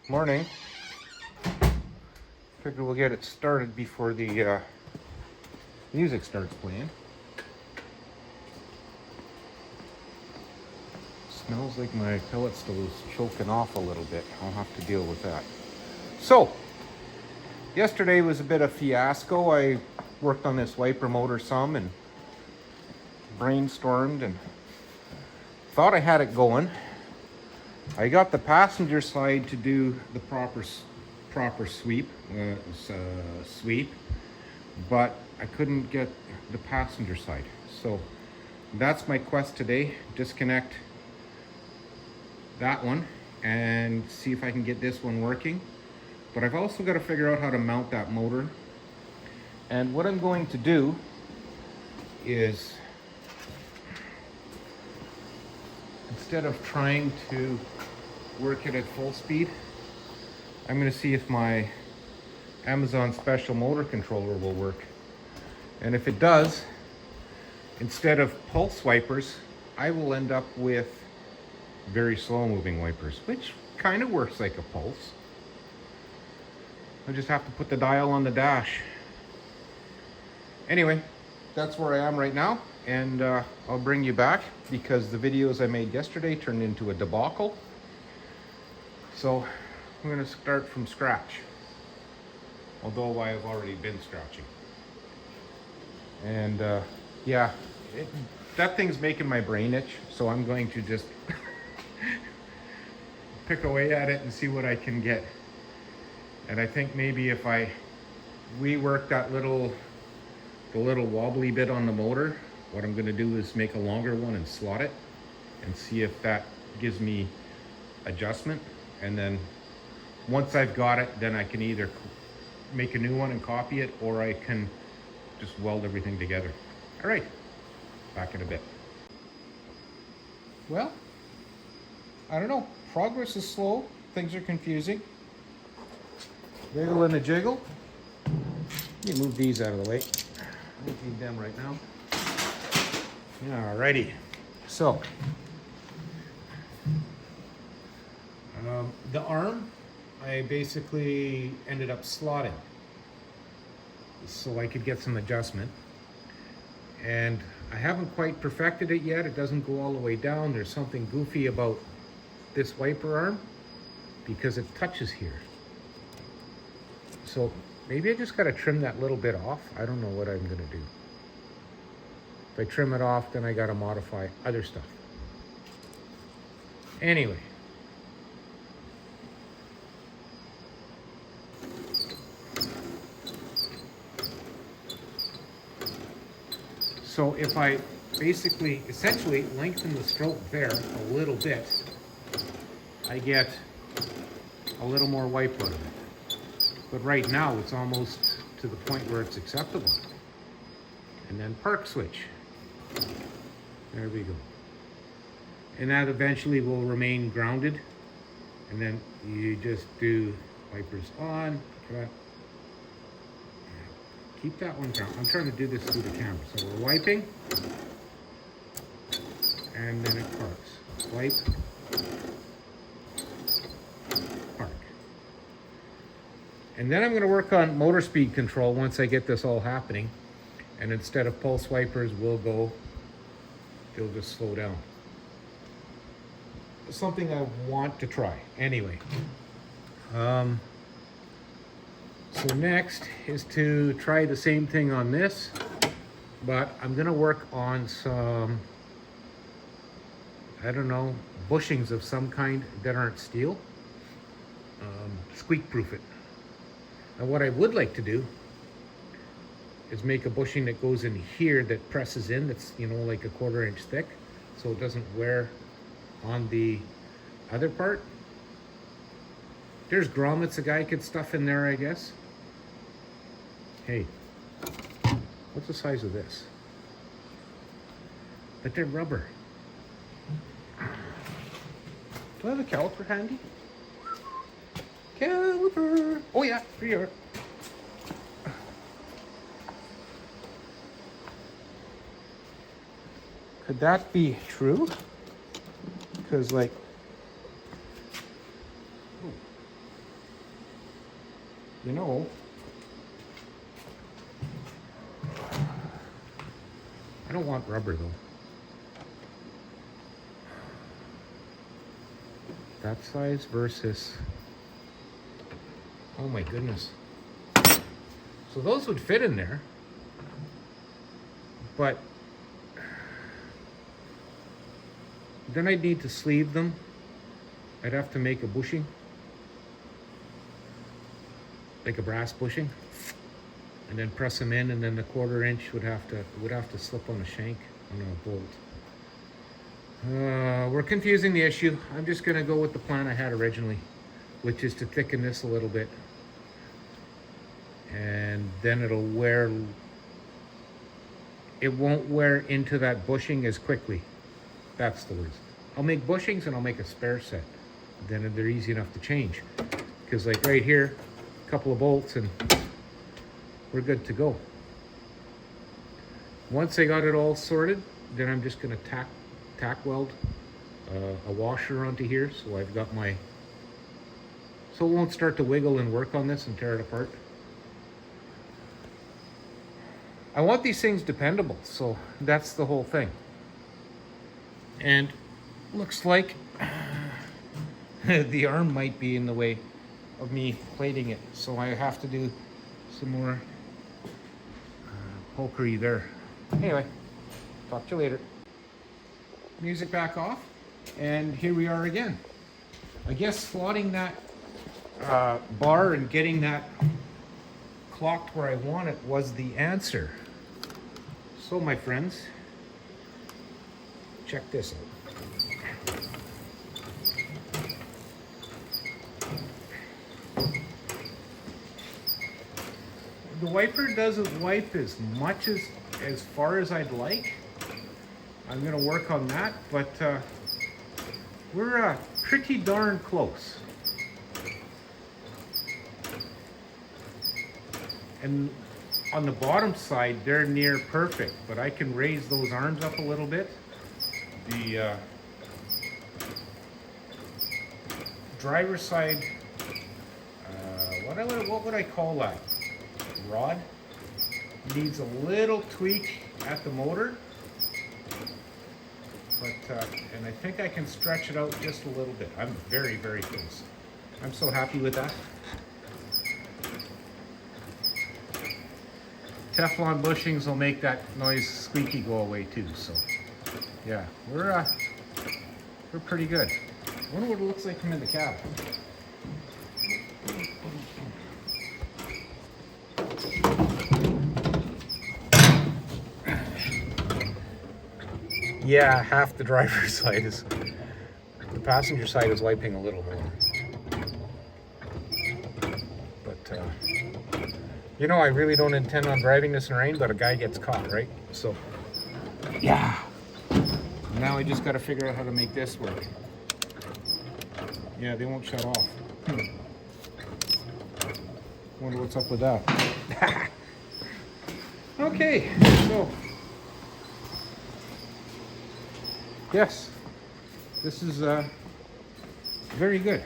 Morning. Figure we'll get it started before the music starts playing. Smells like my pellet stove's choking off a little bit. I'll have to deal with that. So, yesterday was a bit of fiasco. I worked on this wiper motor some and brainstormed and thought I had it going. I got the passenger side to do the proper sweep, but I couldn't get the passenger side. So that's my quest today. Disconnect that one and see if I can get this one working. But I've also got to figure out how to mount that motor. And what I'm going to do is, instead of trying to work it at full speed, I'm going to see if my Amazon special motor controller will work. And if it does, instead of pulse wipers, I will end up with very slow moving wipers, which kind of works like a pulse. I just have to put the dial on the dash. Anyway, that's where I am right now, and I'll bring you back because the videos I made yesterday turned into a debacle. So I'm going to start from scratch, although I've already been scratching. And yeah, that thing's making my brain itch, so I'm going to just pick away at it and see what I can get. And I think maybe if I rework that the little wobbly bit on the motor, what I'm going to do is make a longer one and slot it and see if that gives me adjustment. And then once I've got it, then I can either make a new one and copy it, or I can just weld everything together. All right, back in a bit. Well, I don't know. Progress is slow. Things are confusing. Wiggle and a jiggle. Let me move these out of the way. I don't need them right now. Alrighty. So, the arm, I basically ended up slotting so I could get some adjustment. And I haven't quite perfected it yet. It doesn't go all the way down. There's something goofy about this wiper arm because it touches here. So maybe I just got to trim that little bit off. I don't know what I'm going to do. If I trim it off, then I got to modify other stuff. Anyway. So if I essentially lengthen the stroke there a little bit, I get a little more wipe out of it. But right now it's almost to the point where it's acceptable. And then park switch. There we go. And that eventually will remain grounded. And then you just do wipers on. Keep that one down. I'm trying to do this through the camera. So we're wiping, and then it parks. Wipe, park. And then I'm going to work on motor speed control once I get this all happening. And instead of pulse wipers, they'll just slow down. Something I want to try. Anyway. So next is to try the same thing on this, but I'm going to work on some, I don't know, bushings of some kind that aren't steel. Squeak proof it. And what I would like to do is make a bushing that goes in here that presses in, that's, like a 1/4 inch thick, so it doesn't wear on the other part. There's grommets a guy could stuff in there, I guess. Hey, what's the size of this? But they're rubber. Do I have a caliper handy? Caliper! Oh yeah, here you are. Could that be true? Because you know, I don't want rubber though. That size versus, oh my goodness. So those would fit in there, but then I'd need to sleeve them. I'd have to make a bushing, like a brass bushing, and then press them in, and then the 1/4 inch would have to slip on a shank on a bolt. We're confusing the issue. I'm just gonna go with the plan I had originally, which is to thicken this a little bit, and then it won't wear into that bushing as quickly. That's the words. I'll make bushings and I'll make a spare set. Then they're easy enough to change. Because like right here, a couple of bolts and we're good to go. Once I got it all sorted, then I'm just gonna tack weld a washer onto here, so I've got so it won't start to wiggle and work on this and tear it apart. I want these things dependable, so that's the whole thing. And looks like the arm might be in the way of me plating it, so I have to do some more pokery there. Anyway, talk to you later. Music back off, and here we are again. I guess slotting that bar and getting that clocked where I want it was the answer. So my friends, check this out. The wiper doesn't wipe as much as far as I'd like. I'm gonna work on that, but we're pretty darn close. And on the bottom side, they're near perfect, but I can raise those arms up a little bit. The driver's side, what would I call that? Rod needs a little tweak at the motor, but and I think I can stretch it out just a little bit. I'm very, very close. I'm so happy with that. Teflon bushings will make that noise squeaky go away too. So yeah, we're pretty good. I wonder what it looks like from in the cab. Yeah, half the driver's side is, the passenger side is wiping a little more. But, you know, I really don't intend on driving this in rain, but a guy gets caught, right? So, yeah. Now I just got to figure out how to make this work. Yeah, they won't shut off. Wonder what's up with that. Okay, so. Yes, this is very good.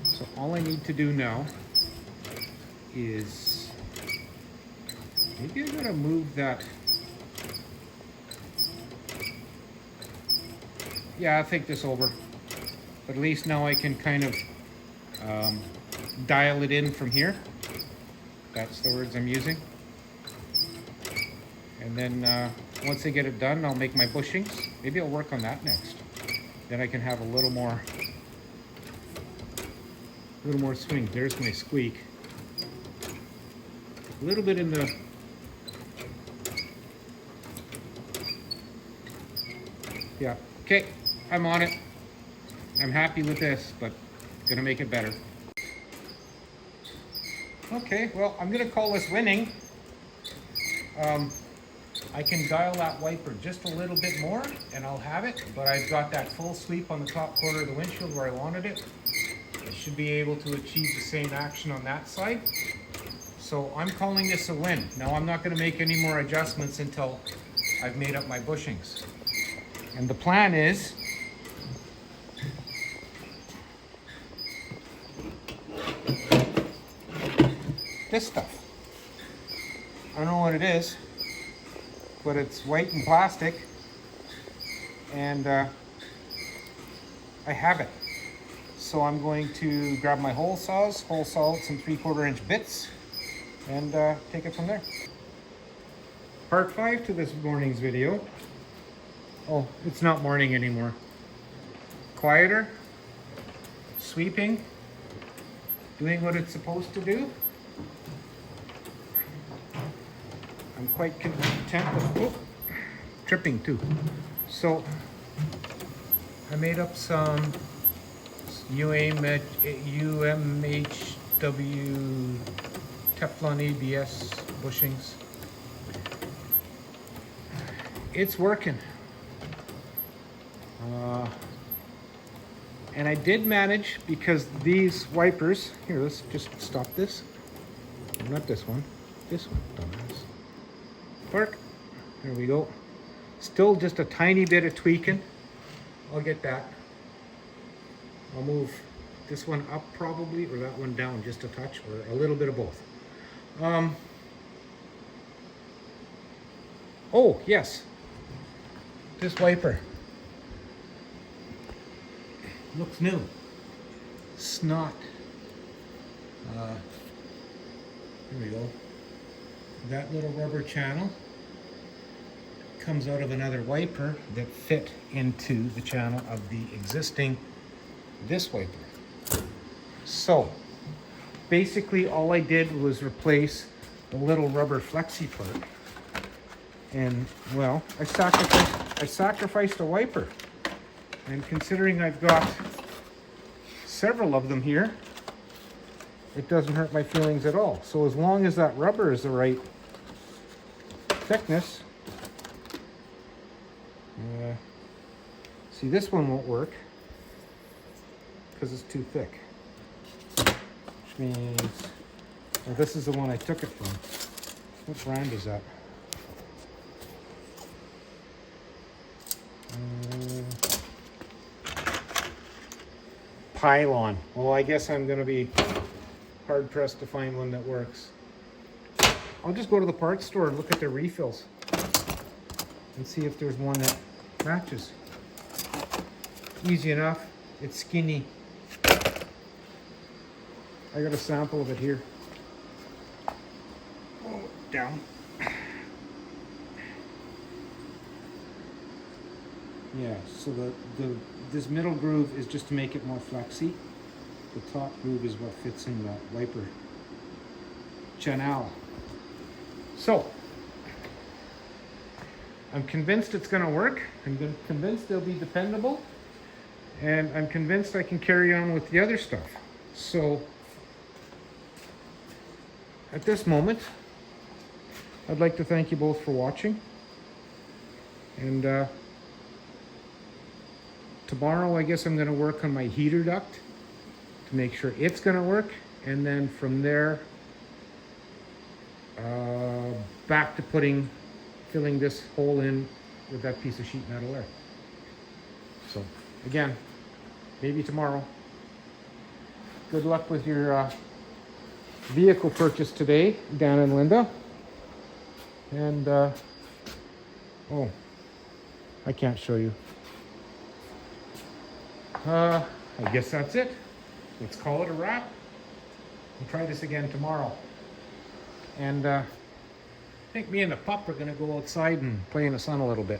So all I need to do now is, maybe I'm gonna move that. Yeah, I'll take this over. But at least now I can kind of dial it in from here. That's the words I'm using. And then once I get it done, I'll make my bushings. Maybe I'll work on that next. Then I can have a little more swing. There's my squeak. A little bit in the, yeah, okay, I'm on it. I'm happy with this, but gonna make it better. Okay, well, I'm gonna call this winning. I can dial that wiper just a little bit more and I'll have it, but I've got that full sweep on the top corner of the windshield where I wanted it. I should be able to achieve the same action on that side. So I'm calling this a win. Now I'm not going to make any more adjustments until I've made up my bushings. And the plan is this stuff. I don't know what it is, but it's white and plastic, and I have it. So I'm going to grab my hole saw out some 3/4 inch bits, and take it from there. Part 5 to this morning's video. Oh, it's not morning anymore. Quieter, sweeping, doing what it's supposed to do. I'm quite content with, tripping too. So I made up some UMHW Teflon ABS bushings. It's working. And I did manage, because these wipers, here, let's just stop this. Not this one, dumbass. Park, there we go. Still just a tiny bit of tweaking. I'll get that. I'll move this one up probably, or that one down just a touch, or a little bit of both. Oh, yes. This wiper looks new. Snot. Here we go. That little rubber channel comes out of another wiper that fit into the channel of the existing this wiper. So basically all I did was replace the little rubber flexi part, and well, I sacrificed a wiper, and considering I've got several of them here, it doesn't hurt my feelings at all. So as long as that rubber is the right thickness, see, this one won't work because it's too thick, which means, well, this is the one I took it from. What brand is that? Pylon. Well, I guess I'm going to be hard pressed to find one that works. I'll just go to the parts store and look at their refills and see if there's one that matches. Easy enough. It's skinny. I got a sample of it here. Oh, down. Yeah, so this middle groove is just to make it more flexy. The top groove is what fits in the wiper channel. So I'm convinced it's going to work. I'm convinced they'll be dependable, and I'm convinced I can carry on with the other stuff. So at this moment, I'd like to thank you both for watching, and tomorrow I guess I'm going to work on my heater duct to make sure it's going to work, and then from there back to filling this hole in with that piece of sheet metal there. So again, maybe tomorrow. Good luck with your vehicle purchase today, Dan and Linda. And oh, I can't show you. I guess that's it. Let's call it a wrap. We'll try this again tomorrow. And I think me and the pup are going to go outside and play in the sun a little bit.